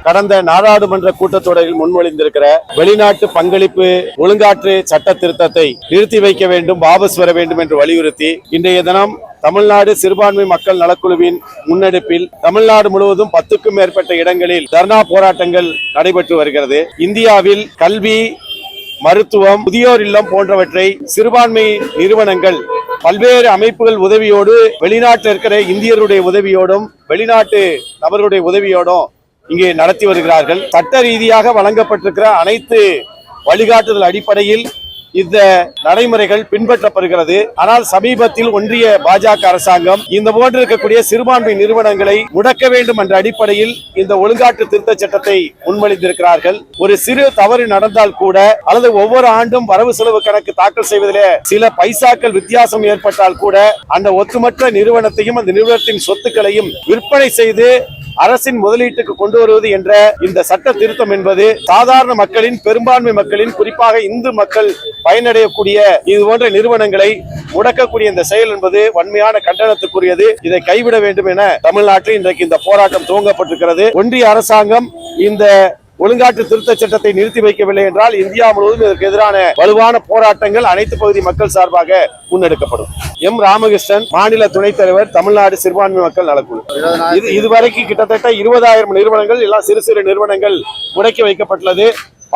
கடந்த நாடாளுமன்ற கூட்டத்தொடரில் முன்மொழிந்திருக்கிற வெளிநாட்டு பங்களிப்பு ஒழுங்காற்று சட்ட திருத்தத்தை நிறுத்தி வைக்க வேண்டும், வாபஸ் வர வேண்டும் என்று வலியுறுத்தி இன்றைய தினம் தமிழ்நாடு சிறுபான்மை மக்கள் நலக்குழுவின் முன்னெடுப்பில் தமிழ்நாடு முழுவதும் 10க்கும் மேற்பட்ட இடங்களில் தர்ணா போராட்டங்கள் நடைபெற்று வருகிறது. இந்தியாவில் கல்வி, மருத்துவம், முதியோர் இல்லம் போன்றவற்றை சிறுபான்மை நிறுவனங்கள் பல்வேறு அமைப்புகள் உதவியோடு, வெளிநாட்டில் இருக்கிற இந்தியருடைய உதவியோடும் வெளிநாட்டு நபர்களுடைய உதவியோடும் இங்கே நடத்தி வருகிறார்கள். சட்ட ரீதியாக வழங்கப்பட்டிருக்கிற அனைத்து வழிகாட்டுதல் அடிப்படையில் இந்த நடைமுறைகள் பின்பற்றப்படுகிறது. ஆனால் சமீபத்தில் ஒன்றிய பாஜக அரசாங்கம் இந்த போன்று இருக்கக்கூடிய சிறுபான்மை நிறுவனங்களை முடக்க வேண்டும் என்ற அடிப்படையில் இந்த ஒழுங்காற்று திருத்த சட்டத்தை முன்மொழிந்திருக்கிறார்கள். ஒரு சிறு தவறு நடந்தால் கூட அல்லது ஒவ்வொரு ஆண்டும் வரவு செலவு கணக்கு தாக்கல் செய்வதிலே சில பைசாக்கள் வித்தியாசம் ஏற்பட்டால் கூட அந்த ஒட்டுமொத்த நிறுவனத்தையும் அந்த நிறுவனத்தின் சொத்துக்களையும் விற்பனை செய்து அரசின் முதலீட்டுக்கு கொண்டு வருவது என்ற இந்த சட்ட திருத்தம் என்பது சாதாரண மக்களின், பெரும்பான்மை மக்களின், குறிப்பாக இந்து மக்கள் பயனடையக்கூடிய இது போன்ற நிறுவனங்களை முடக்கக்கூடிய இந்த செயல் என்பது வன்மையான கண்டனத்துக்குரியது. இதை கைவிட வேண்டும் என தமிழ்நாட்டில் இன்றைக்கு இந்த போராட்டம் துவங்கப்பட்டிருக்கிறது. ஒன்றிய அரசாங்கம் இந்த ஒழுங்காற்று திருத்த சட்டத்தை நிறுத்தி வைக்கவில்லை என்றால் இந்தியா முழுவதும் இதற்கு எதிரான வலுவான போராட்டங்கள் அனைத்து பகுதி மக்கள் சார்பாக முன்னெடுக்கப்படும். எம் ராமகிருஷ்ணன், மாநில துணைத் தலைவர், தமிழ்நாடு சிறுபான்மை மக்கள் நலக்குழு. இதுவரைக்கும் கிட்டத்தட்ட 20,000 நிறுவனங்கள், எல்லாம் சிறு சிறு நிறுவனங்கள் முடக்கி வைக்கப்பட்டுள்ளது.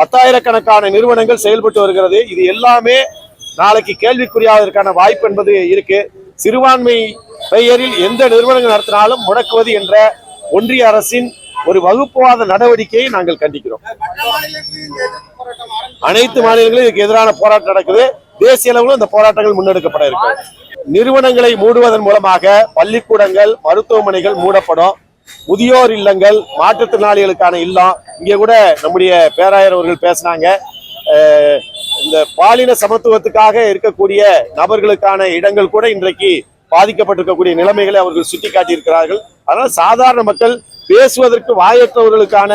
10,000கணக்கான நிறுவனங்கள் செயல்பட்டு வருகிறது. இது எல்லாமே நாளைக்கு கேள்விக்குறியாவதற்கான வாய்ப்பு என்பது இருக்கு. சிறுபான்மை பெயரில் எந்த நிறுவனங்கள் நடத்தினாலும் முடக்குவது என்ற ஒன்றிய அரசின் ஒரு வகுப்புவாத நடவடிக்கையை நாங்கள் கண்டிக்கிறோம். அனைத்து மாநிலங்களும் இதுக்கு எதிரான போராட்டம் நடக்குது. தேசிய அளவிலும் இந்த போராட்டங்கள் முன்னெடுக்கப்பட இருக்கு. நிறுவனங்களை மூடுவதன் மூலமாக பள்ளிக்கூடங்கள், மருத்துவமனைகள் மூடப்படும். முதியோர் இல்லங்கள், மாற்றுத்திறனாளிகளுக்கான இல்லம், இங்கே கூட நம்முடைய பேராயர் அவர்கள் பேசினாங்க. இந்த பாலின சமத்துவத்துக்காக இருக்கக்கூடிய நபர்களுக்கான இடங்கள் கூட இன்றைக்கு பாதிக்கப்பட்டிருக்கக்கூடிய நிலைமைகளை அவர்கள் சுட்டிக்காட்டியிருக்கிறார்கள். அதனால் சாதாரண மக்கள் பேசுவதற்கு வாயற்றவர்களுக்கான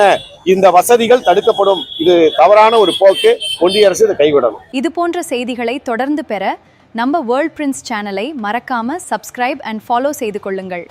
இந்த வசதிகள் தடுக்கப்படும். இது தவறான ஒரு போக்கு. ஒன்றிய அரசு இதை கைவிடணும். இது போன்ற செய்திகளை தொடர்ந்து பெற நம்ம வேர்ல்ட் பிரின்ஸ் சேனலை மறக்காம சப்ஸ்கிரைப் அண்ட் ஃபாலோ செய்து கொள்ளுங்கள்.